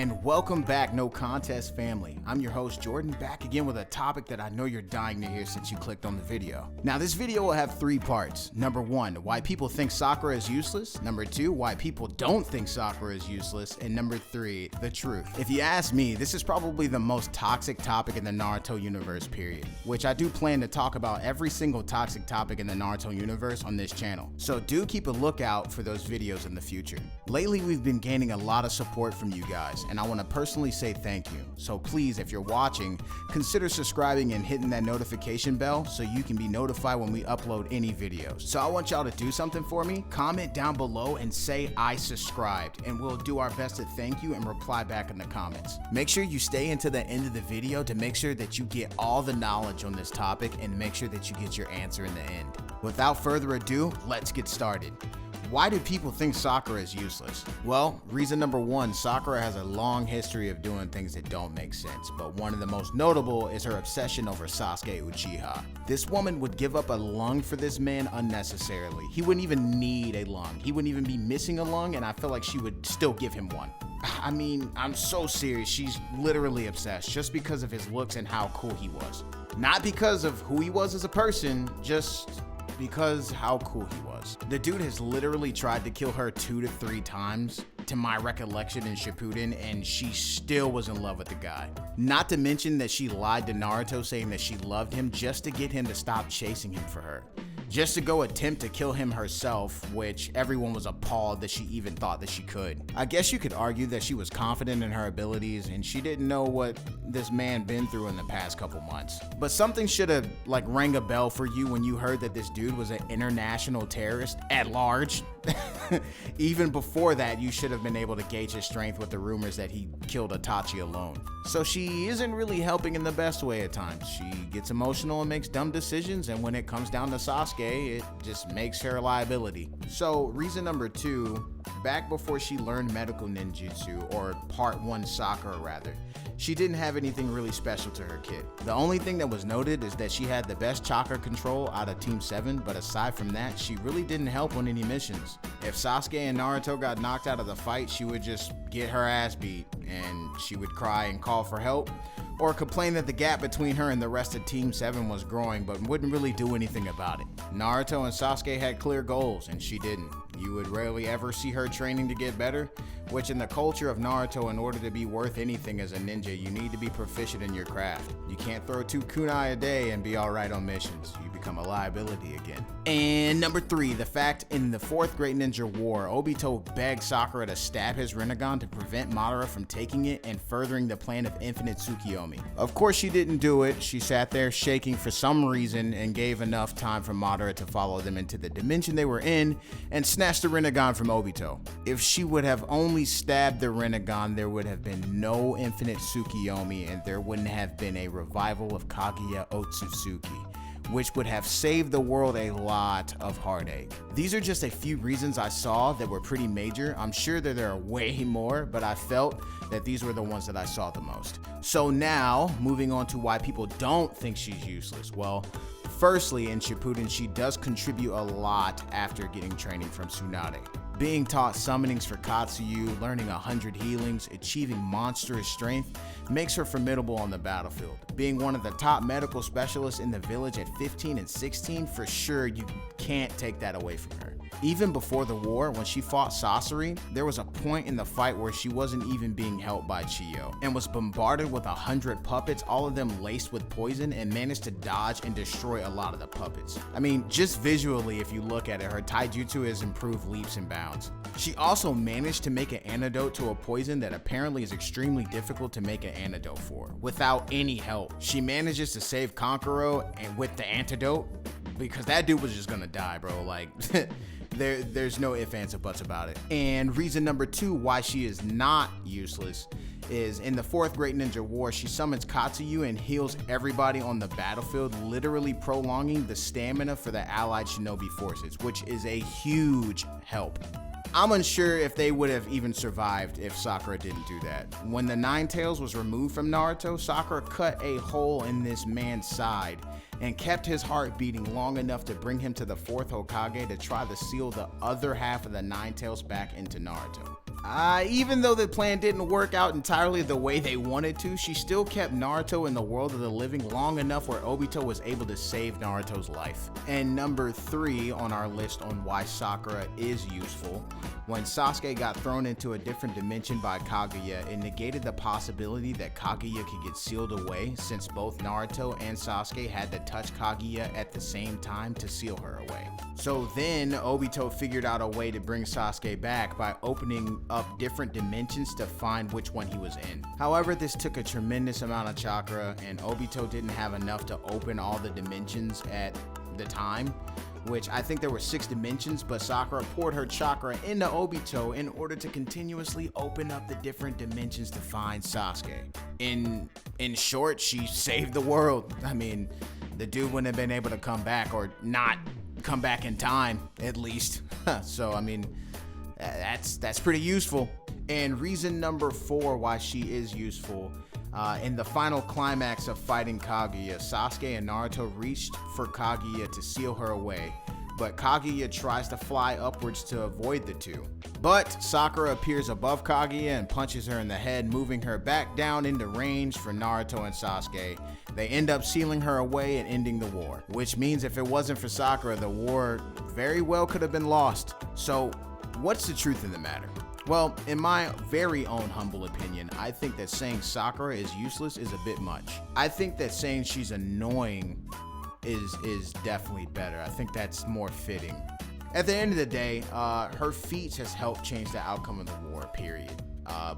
And welcome back, No Contest family. I'm your host, Jordan, back again with a topic that I know you're dying to hear since you clicked on the video. Now, this video will have 3 parts. Number 1, why people think Sakura is useless. Number 2, why people don't think Sakura is useless. And number 3, the truth. If you ask me, this is probably the most toxic topic in the Naruto universe, period. Which I do plan to talk about every single toxic topic in the Naruto universe on this channel. So do keep a lookout for those videos in the future. Lately, we've been gaining a lot of support from you guys, and I want to personally say thank you. So please, if you're watching, consider subscribing and hitting that notification bell so you can be notified when we upload any videos. So I want y'all to do something for me. Comment down below and say I subscribed, and we'll do our best to thank you and reply back in the comments. Make sure you stay into the end of the video to make sure that you get all the knowledge on this topic and make sure that you get your answer in the end. Without further ado, let's get started. Why do people think Sakura is useless? Well, reason number 1, Sakura has a long history of doing things that don't make sense, but one of the most notable is her obsession over Sasuke Uchiha. This woman would give up a lung for this man unnecessarily. He wouldn't even need a lung. He wouldn't even be missing a lung, and I feel like she would still give him one. I mean, I'm so serious. She's literally obsessed just because of his looks and how cool he was. Not because of who he was as a person, just because how cool he was. The dude has literally tried to kill her 2 to 3 times, to my recollection, in Shippuden, and she still was in love with the guy. Not to mention that she lied to Naruto saying that she loved him just to get him to stop chasing him for her. Just to go attempt to kill him herself, which everyone was appalled that she even thought that she could. I guess you could argue that she was confident in her abilities and she didn't know what this man been through in the past couple months. But something should have rang a bell for you when you heard that this dude was an international terrorist at large. Even before that, you should have been able to gauge his strength with the rumors that he killed Itachi alone. So she isn't really helping in the best way at times. She gets emotional and makes dumb decisions, and when it comes down to Sasuke, it just makes her a liability. So reason number 2, back before she learned medical ninjutsu, or part 1 Sakura rather, she didn't have anything really special to her kit. The only thing that was noted is that she had the best chakra control out of Team 7, but aside from that, she really didn't help on any missions. If Sasuke and Naruto got knocked out of the fight, she would just get her ass beat, and she would cry and call for help, or complain that the gap between her and the rest of Team 7 was growing, but wouldn't really do anything about it. Naruto and Sasuke had clear goals, and she didn't. You would rarely ever see her training to get better, which in the culture of Naruto, in order to be worth anything as a ninja, you need to be proficient in your craft. You can't throw 2 kunai a day and be alright on missions. You become a liability again. And number 3, the fact in the 4th Great Ninja War, Obito begged Sakura to stab his Rinnegan to prevent Madara from taking it and furthering the plan of infinite Tsukiyomi. Of course she didn't do it. She sat there shaking for some reason and gave enough time for Madara to follow them into the dimension they were in and snatch the Rinnegan from Obito. If she would have only stabbed the Rinnegan, there would have been no infinite Tsukiyomi and there wouldn't have been a revival of Kaguya Otsutsuki, which would have saved the world a lot of heartache. These are just a few reasons I saw that were pretty major. I'm sure that there are way more, but I felt that these were the ones that I saw the most. So now, moving on to why people don't think she's useless. Well, firstly, in Shippuden, she does contribute a lot after getting training from Tsunade. Being taught summonings for Katsuyu, learning 100 healings, achieving monstrous strength, makes her formidable on the battlefield. Being one of the top medical specialists in the village at 15 and 16, for sure you can't take that away from her. Even before the war, when she fought Sasori, there was a point in the fight where she wasn't even being helped by Chiyo and was bombarded with 100 puppets, all of them laced with poison, and managed to dodge and destroy a lot of the puppets. I mean, just visually, if you look at it, her taijutsu has improved leaps and bounds. She also managed to make an antidote to a poison that apparently is extremely difficult to make an antidote for, without any help. She manages to save Kankuro and with the antidote, because that dude was just gonna die, bro. Like, there's no ifs, ands, or buts about it. And reason number 2 why she is not useless is in the 4th Great Ninja War, she summons Katsuyu and heals everybody on the battlefield, literally prolonging the stamina for the allied shinobi forces, which is a huge help. I'm unsure if they would have even survived if Sakura didn't do that. When the Nine Tails was removed from Naruto, Sakura cut a hole in this man's side and kept his heart beating long enough to bring him to the 4th Hokage to try to seal the other half of the Nine Tails back into Naruto. Even though the plan didn't work out entirely the way they wanted to, she still kept Naruto in the world of the living long enough where Obito was able to save Naruto's life. And number 3 on our list on why Sakura is useful, when Sasuke got thrown into a different dimension by Kaguya, it negated the possibility that Kaguya could get sealed away, since both Naruto and Sasuke had to touch Kaguya at the same time to seal her away. So then Obito figured out a way to bring Sasuke back by opening up different dimensions to find which one he was in. However, this took a tremendous amount of chakra, and Obito didn't have enough to open all the dimensions at the time, which I think there were 6 dimensions, but Sakura poured her chakra into Obito in order to continuously open up the different dimensions to find Sasuke. In short, she saved the world. I mean, the dude wouldn't have been able to come back, or not come back in time, at least. So, I mean, that's pretty useful. And reason number 4 why she is useful, in the final climax of fighting Kaguya, Sasuke and Naruto reached for Kaguya to seal her away, but Kaguya tries to fly upwards to avoid the two. But Sakura appears above Kaguya and punches her in the head, moving her back down into range for Naruto and Sasuke. They end up sealing her away and ending the war, which means if it wasn't for Sakura, the war very well could have been lost. So what's the truth of the matter? Well, in my very own humble opinion, I think that saying Sakura is useless is a bit much. I think that saying she's annoying is definitely better. I think that's more fitting. At the end of the day, her feats has helped change the outcome of the war, period.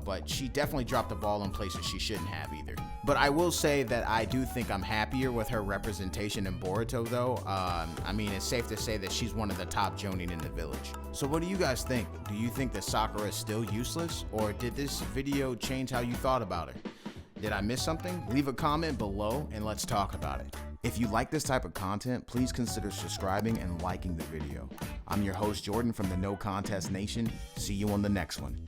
But she definitely dropped the ball in places she shouldn't have either. But I will say that I do think I'm happier with her representation in Boruto though. I mean, it's safe to say that she's one of the top jonin in the village. So what do you guys think? Do you think that Sakura is still useless? Or did this video change how you thought about her? Did I miss something? Leave a comment below and let's talk about it. If you like this type of content, please consider subscribing and liking the video. I'm your host Jordan from the No Contest Nation. See you on the next one.